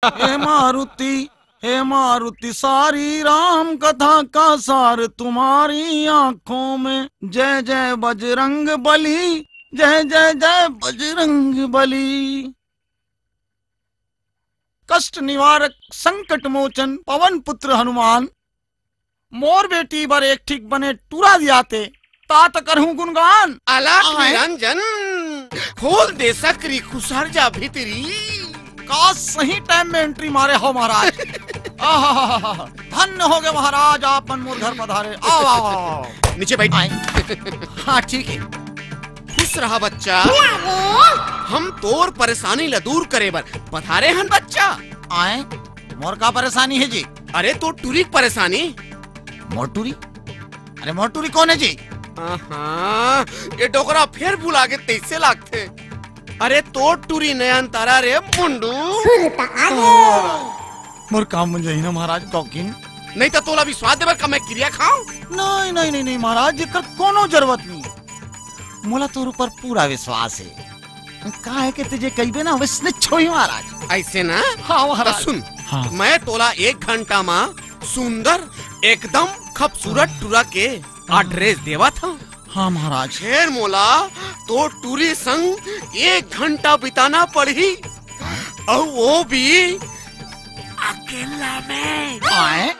हे मारुति सारी राम कथा का सार तुम्हारी आंखों में। जय जय बजरंग बली, जय जय जय बजरंग बली। कष्ट निवारक संकट मोचन पवन पुत्र हनुमान, मोर बेटी बर एक ठीक बने टूरा दियाते, तात करहूं गुणगान। अलख निरंजन खोल दे सकरी खुसर जा भीतरी। का सही टाइम में एंट्री मारे हो महाराज। धन्य हो गए महाराज, आप मनमोर घर पधारे। आओ आओ आओ नीचे बैठ। हाँ ठीक है। खुश रहा बच्चा, हम तोर परेशानी ला दूर करे बर पधारे हन बच्चा। आए मोर का परेशानी है जी? अरे तो टूरी परेशानी। मोटूरी? अरे मोटूरी कौन है जी? ये डोकरा फिर भुला के तैसे लागते। अरे तो टूरी नयन तारा रे मुंडू। मोर काम बन जाही ना महाराज कौकिन। नहीं तो तोला विश्वास देवर का मैं क्रिया खाऊं? नहीं नहीं नहीं नहीं महाराज, जेकर कोनो जरूरत नहीं। मोला तोर ऊपर पूरा विश्वास है। का है कि तुझे कईबे ना वैसने छोई महाराज। ऐसे ना? हाँ महाराज। तो सुन, हाँ। मैं तोला 1 घंटा में सुंदर एकदम खूबसूरत टूरा के एड्रेस देवा था। हाँ महाराज। फिर मोला तो टूरी संग 1 घंटा बिताना पड़ी, और वो भी अकेला में। आए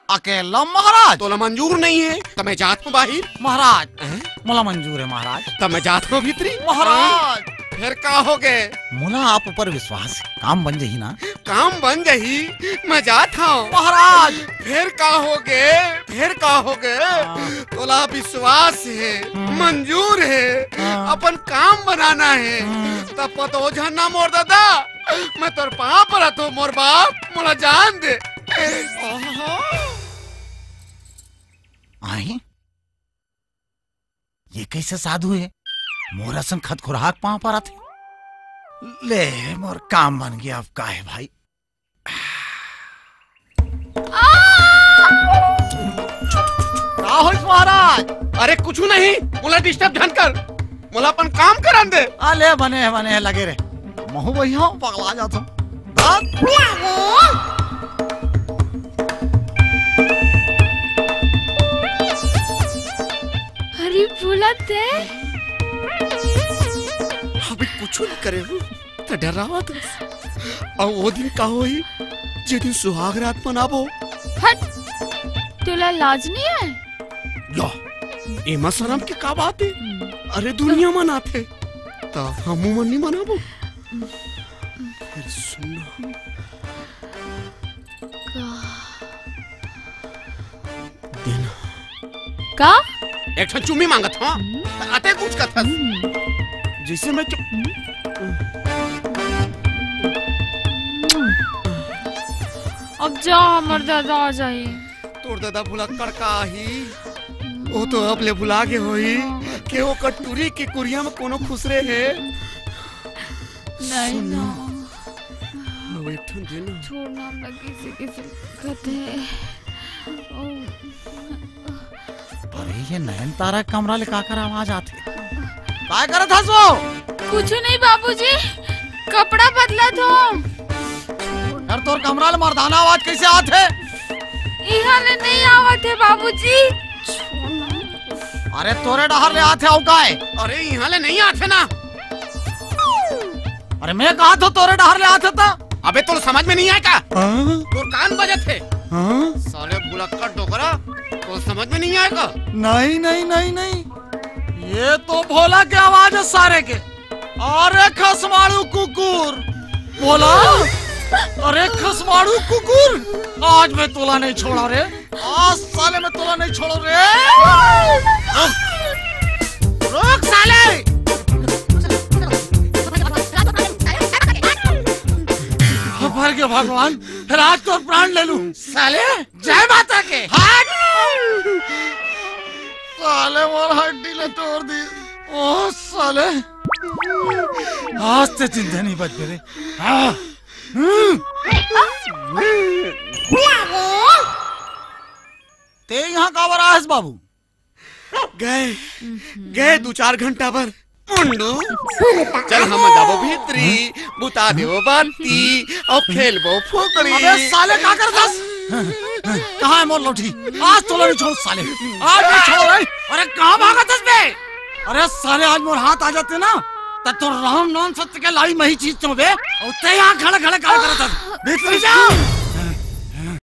अकेला महाराज? तोला मंजूर नहीं है तो मैं जात हूँ बाहर। महाराज मोला मंजूर है महाराज। तब मैं जात हूँ भीतरी। महाराज फिर का हो गए? मोला आप ऊपर विश्वास है, काम बन जाही ना? काम बन गई, मैं जात हूँ महाराज। फिर का हो गए? फिर का हो गए? तोला विश्वास है, मंजूर है, अपन काम बनाना है, तब पतो झन्ना मोर दादा, मैं तोर पाँव पर तो मोर बाप, मोला जान दे। आए ये कैसे साधु है? मोरा संग खत खुराक पाँव पर आते। ले मोर काम बन गया, अब का है भाई। का होइस महाराज? अरे कुछ नहीं, मोला डिस्टर्ब धन कर, मोला अपन काम करन दे। अले बने बने लगे रे, महू भैया पगला जाता। अरे बुलत है। अभी कुछ नहीं करे हूँ तो डरावा था। और वो दिन का होई जे दिन सुहाग रात मनाबो। हट, तोला लाज नहीं है? लो एमा शर्म की का बात है? अरे दुनिया मनाते तो हमू मन नहीं मनाबो। फिर सुनो दिन का एक ठन चुम्मी मांगत हाँ, आते कुछ का था जिसे मैं अब जा, हमर दादा आ जाए। तोर दादा भुलक्कड़ का ही, वो तो अब ले भुला के होई के वो कटोरी के कुरिया में कोनो खुसरे है। नहीं ना, वो एक ठन दिन छोड़ना हम किसी किसी कहते हैं। अरे ये नयन तारा कमरा ले काकर आवाज आती। काय करत हस वो? कुछ नहीं बाबूजी, कपड़ा बदला तो। यार तोर कमरा ले मर्दाना आवाज कैसे आते? यहाँ ले नहीं आवत है बाबूजी। अरे तोरे डहर ले आते हो काय? अरे यहाँ ले नहीं आते ना। अरे मैं कहा तो तोरे डहर ले आते था। अबे तो समझ में नहीं आया का? तोर कान बजे थे। साले भुलक्कड़ डोकरा, तो समझ में नहीं आएगा? नहीं नहीं नहीं नहीं, ये तो भोला की आवाज है सारे के। अरे खसमाड़ू कुकुर बोला। अरे खसमाड़ू कुकुर, आज मैं तोला नहीं छोड़ा रे। आज साले मैं तोला नहीं छोड़ा रे। रोक साले। भर गया भगवान, फिर आज तो प्राण ले लूं। साले जय माता के। हट साले, मोर हड्डी ले तोड़ दी। ओ साले, आज ते जिंदा नहीं बच गए। ते यहाँ का बरा है बाबू? गए 2-4 घंटा पर मुंडू चल हम जाबो भीतरी बुता देवो बाती और खेलबो फुकड़ी। अबे साले क्या करतास? कहाँ है मोर लौठी? आज तो नहीं छोड़ साले, आज नहीं छोड़ रही। अरे कहाँ भागा तस बे? अरे साले आज मोर हाथ आ जाते ना तब तो राम नाम सत्य के लाई मही चीज तुम बे और ते यहाँ खड़े खड़े क्या करता? भीतरी जाओ।